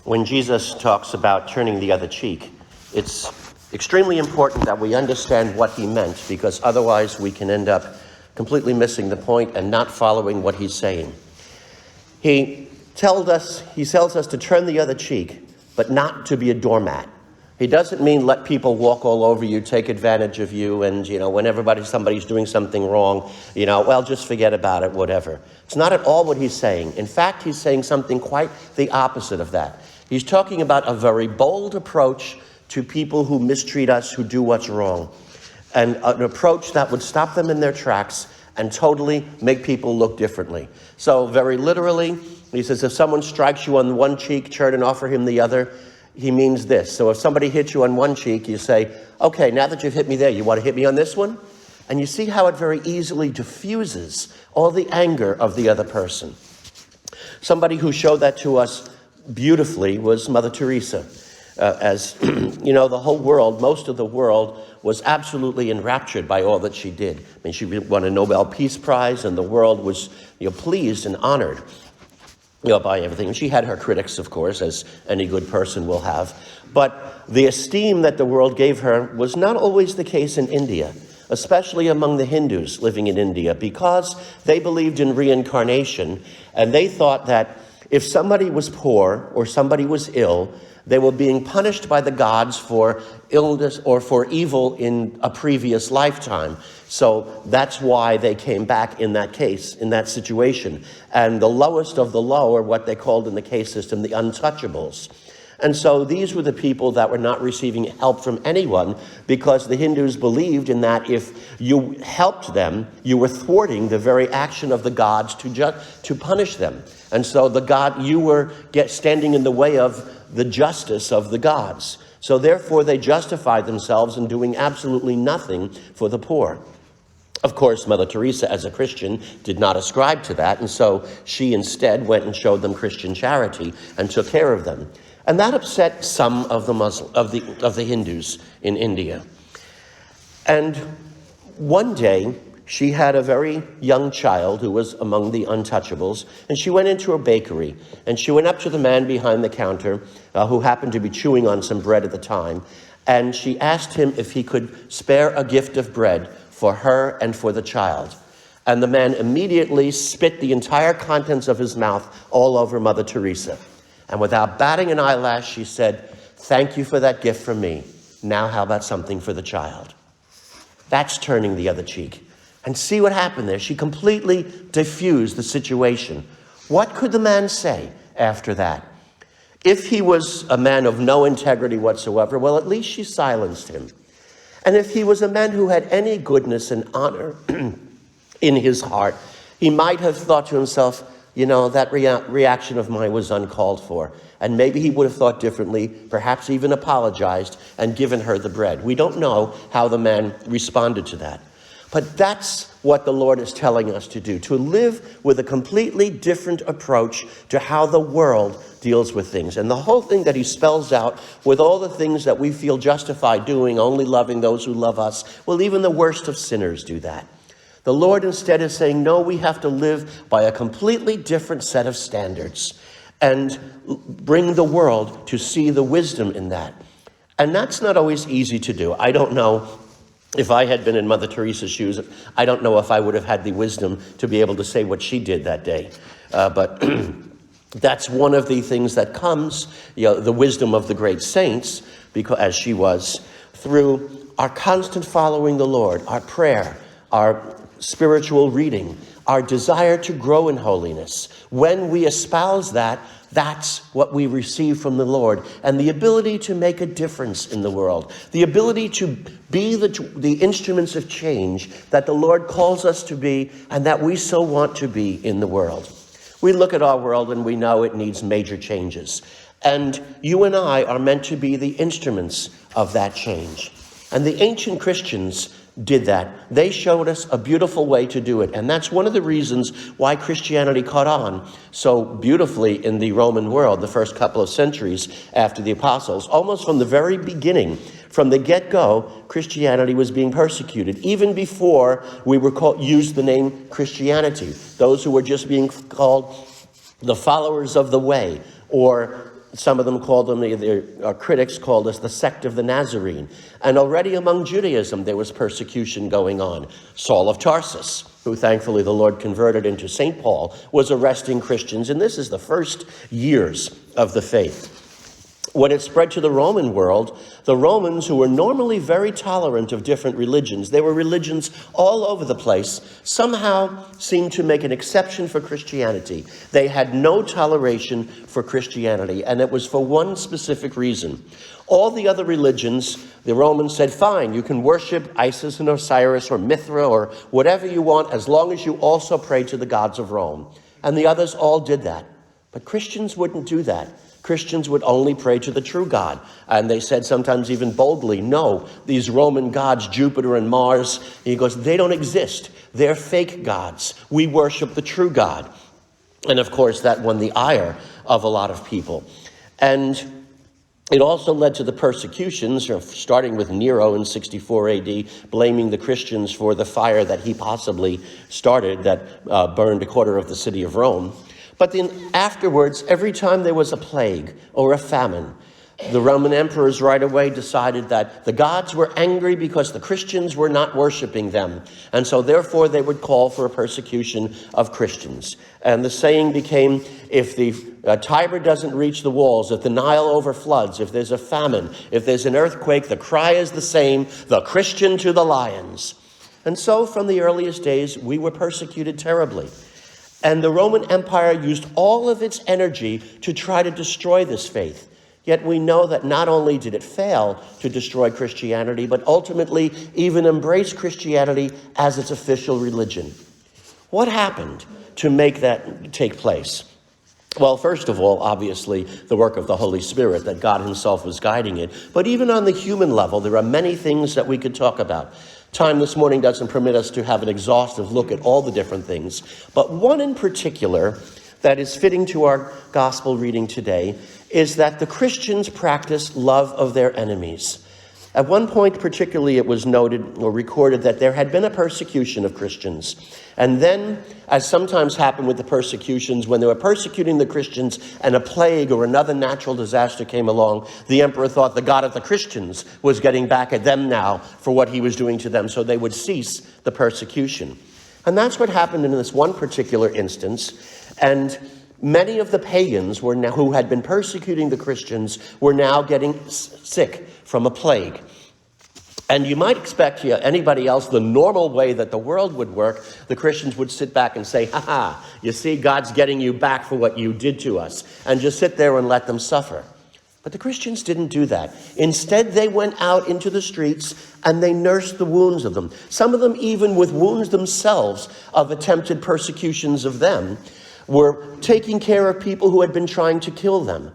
when Jesus talks about turning the other cheek, it's extremely important that we understand what he meant, because otherwise we can end up completely missing the point and not following what he's saying. He tells us to turn the other cheek, but not to be a doormat. He doesn't mean let people walk all over you, take advantage of you, and, when somebody's doing something wrong, well, just forget about it, whatever. It's not at all what he's saying. In fact, he's saying something quite the opposite of that. He's talking about a very bold approach to people who mistreat us, who do what's wrong, and an approach that would stop them in their tracks and totally make people look differently. So very literally, he says, if someone strikes you on one cheek, turn and offer him the other. He means this. So if somebody hits you on one cheek, you say, okay, now that you've hit me there, you want to hit me on this one? And you see how it very easily diffuses all the anger of the other person. Somebody who showed that to us beautifully was Mother Teresa. As the whole world, most of the world, was absolutely enraptured by all that she did. I mean, she won a Nobel Peace Prize, and the world was pleased and honored by everything. And she had her critics, of course, as any good person will have. But the esteem that the world gave her was not always the case in India, especially among the Hindus living in India, because they believed in reincarnation, and they thought that if somebody was poor or somebody was ill, they were being punished by the gods for illness or for evil in a previous lifetime. So that's why they came back in that case, in that situation. And the lowest of the low are what they called in the case system the untouchables. And so these were the people that were not receiving help from anyone, because the Hindus believed in that if you helped them, you were thwarting the very action of the gods to punish them. And so you were standing in the way of the justice of the gods. So therefore they justified themselves in doing absolutely nothing for the poor. Of course, Mother Teresa, as a Christian, did not ascribe to that, and so she instead went and showed them Christian charity and took care of them. And that upset some of the Hindus in India. And one day, she had a very young child who was among the untouchables, and she went into a bakery, and she went up to the man behind the counter, who happened to be chewing on some bread at the time, and she asked him if he could spare a gift of bread for her and for the child. And the man immediately spit the entire contents of his mouth all over Mother Teresa. And without batting an eyelash, she said, "Thank you for that gift from me. Now how about something for the child?" That's turning the other cheek. And see what happened there. She completely diffused the situation. What could the man say after that? If he was a man of no integrity whatsoever, well, at least she silenced him. And if he was a man who had any goodness and honor in his heart, he might have thought to himself, that reaction of mine was uncalled for. And maybe he would have thought differently, perhaps even apologized and given her the bread. We don't know how the man responded to that. But that's what the Lord is telling us to do, to live with a completely different approach to how the world deals with things. And the whole thing that he spells out with all the things that we feel justified doing, only loving those who love us, well, even the worst of sinners do that. The Lord instead is saying, no, we have to live by a completely different set of standards and bring the world to see the wisdom in that. And that's not always easy to do. I don't know. If I had been in Mother Teresa's shoes, I don't know if I would have had the wisdom to be able to say what she did that day. But that's one of the things that comes, the wisdom of the great saints, because as she was, through our constant following the Lord, our prayer, our spiritual reading, our desire to grow in holiness. When we espouse that, that's what we receive from the Lord, and the ability to make a difference in the world, the ability to be the instruments of change that the Lord calls us to be and that we so want to be in the world. We look at our world and we know it needs major changes, and you and I are meant to be the instruments of that change. And the ancient Christians did that. They showed us a beautiful way to do it. And that's one of the reasons why Christianity caught on so beautifully in the Roman world the first couple of centuries after the apostles. Almost from the very beginning, from the get-go, Christianity was being persecuted. Even before we were used the name Christianity. Those who were just being called the followers of the way, or Some of them called them, their critics called us the sect of the Nazarene. And already among Judaism, there was persecution going on. Saul of Tarsus, who thankfully the Lord converted into St. Paul, was arresting Christians. And this is the first years of the faith. When it spread to the Roman world, the Romans, who were normally very tolerant of different religions, there were religions all over the place, somehow seemed to make an exception for Christianity. They had no toleration for Christianity, and it was for one specific reason. All the other religions, the Romans said, fine, you can worship Isis and Osiris or Mithra or whatever you want, as long as you also pray to the gods of Rome. And the others all did that. But Christians wouldn't do that. Christians would only pray to the true God. And they said sometimes even boldly, no, these Roman gods, Jupiter and Mars, he goes, they don't exist. They're fake gods. We worship the true God. And of course, that won the ire of a lot of people. And it also led to the persecutions, starting with Nero in 64 AD, blaming the Christians for the fire that he possibly started that burned a quarter of the city of Rome. But then afterwards, every time there was a plague or a famine, the Roman emperors right away decided that the gods were angry because the Christians were not worshiping them. And so therefore they would call for a persecution of Christians. And the saying became, if the Tiber doesn't reach the walls, if the Nile overfloods, if there's a famine, if there's an earthquake, the cry is the same, the Christian to the lions. And so from the earliest days, we were persecuted terribly. And the Roman Empire used all of its energy to try to destroy this faith. Yet we know that not only did it fail to destroy Christianity, but ultimately even embrace Christianity as its official religion. What happened to make that take place? Well, first of all, obviously, the work of the Holy Spirit, that God himself was guiding it. But even on the human level, there are many things that we could talk about. Time this morning doesn't permit us to have an exhaustive look at all the different things, but one in particular that is fitting to our gospel reading today is that the Christians practice love of their enemies. At one point particularly, it was noted or recorded that there had been a persecution of Christians. And then, as sometimes happened with the persecutions, when they were persecuting the Christians and a plague or another natural disaster came along, the emperor thought the God of the Christians was getting back at them now for what he was doing to them, so they would cease the persecution. And that's what happened in this one particular instance. And many of the pagans who had been persecuting the Christians were now getting sick from a plague. And you might expect anybody else, the normal way that the world would work, the Christians would sit back and say, ha, you see, God's getting you back for what you did to us, and just sit there and let them suffer. But the Christians didn't do that. Instead, they went out into the streets and they nursed the wounds of them. Some of them even with wounds themselves of attempted persecutions of them, were taking care of people who had been trying to kill them.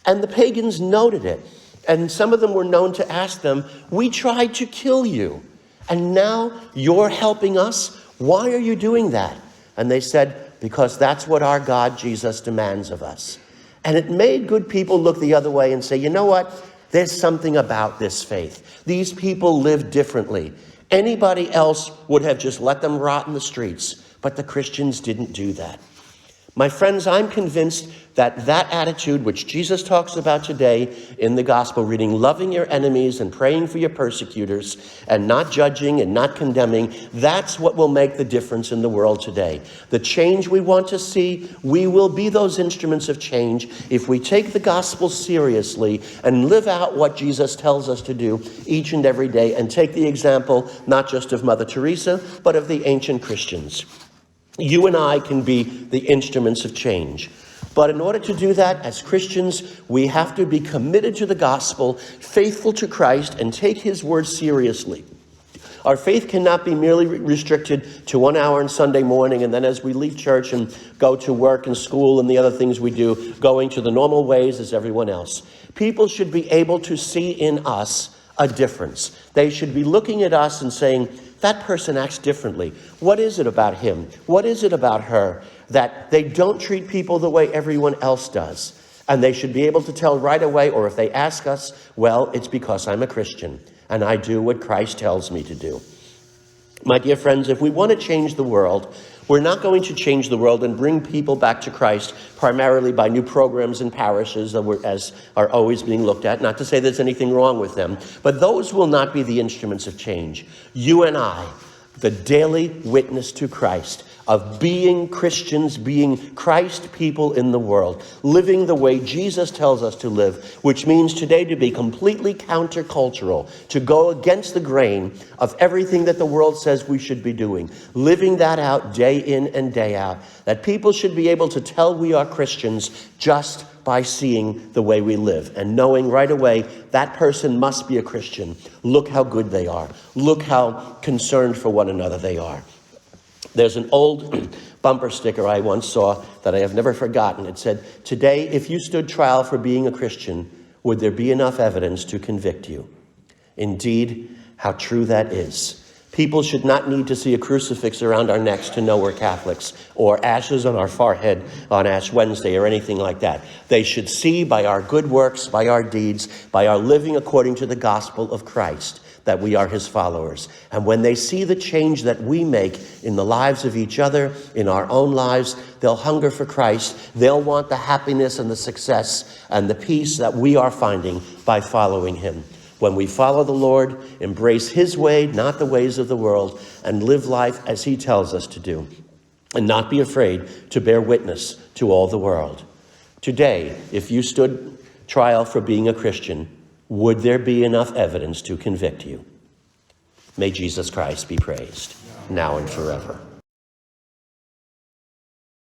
And the pagans noted it. And some of them were known to ask them, we tried to kill you, and now you're helping us? Why are you doing that? And they said, because that's what our God Jesus demands of us. And it made good people look the other way and say, you know what? There's something about this faith. These people live differently. Anybody else would have just let them rot in the streets, but the Christians didn't do that. My friends, I'm convinced that that attitude which Jesus talks about today in the gospel reading, loving your enemies and praying for your persecutors and not judging and not condemning, that's what will make the difference in the world today. The change we want to see, we will be those instruments of change if we take the gospel seriously and live out what Jesus tells us to do each and every day, and take the example not just of Mother Teresa, but of the ancient Christians. You and I can be the instruments of change. But in order to do that, as Christians, we have to be committed to the gospel, faithful to Christ, and take his word seriously. Our faith cannot be merely restricted to 1 hour on Sunday morning, and then as we leave church and go to work and school and the other things we do, going to the normal ways as everyone else. People should be able to see in us a difference. They should be looking at us and saying, that person acts differently. What is it about him? What is it about her that they don't treat people the way everyone else does? And they should be able to tell right away, or if they ask us, well, it's because I'm a Christian and I do what Christ tells me to do. My dear friends, if we want to change the world, We're not going to change the world and bring people back to Christ primarily by new programs in parishes as are always being looked at. Not to say there's anything wrong with them, but those will not be the instruments of change. You and I, the daily witness to Christ, of being Christians, being Christ people in the world, living the way Jesus tells us to live, which means today to be completely countercultural, to go against the grain of everything that the world says we should be doing, living that out day in and day out, that people should be able to tell we are Christians just by seeing the way we live and knowing right away that person must be a Christian. Look how good they are. Look how concerned for one another they are. There's an old bumper sticker I once saw that I have never forgotten. It said, "Today, if you stood trial for being a Christian, would there be enough evidence to convict you?" Indeed, how true that is. People should not need to see a crucifix around our necks to know we're Catholics, or ashes on our forehead on Ash Wednesday or anything like that. They should see by our good works, by our deeds, by our living according to the gospel of Christ, that we are his followers. And when they see the change that we make in the lives of each other, in our own lives, they'll hunger for Christ. They'll want the happiness and the success and the peace that we are finding by following him. When we follow the Lord, embrace his way, not the ways of the world, and live life as he tells us to do, and not be afraid to bear witness to all the world. Today, if you stood trial for being a Christian, would there be enough evidence to convict you? May Jesus Christ be praised, now and forever.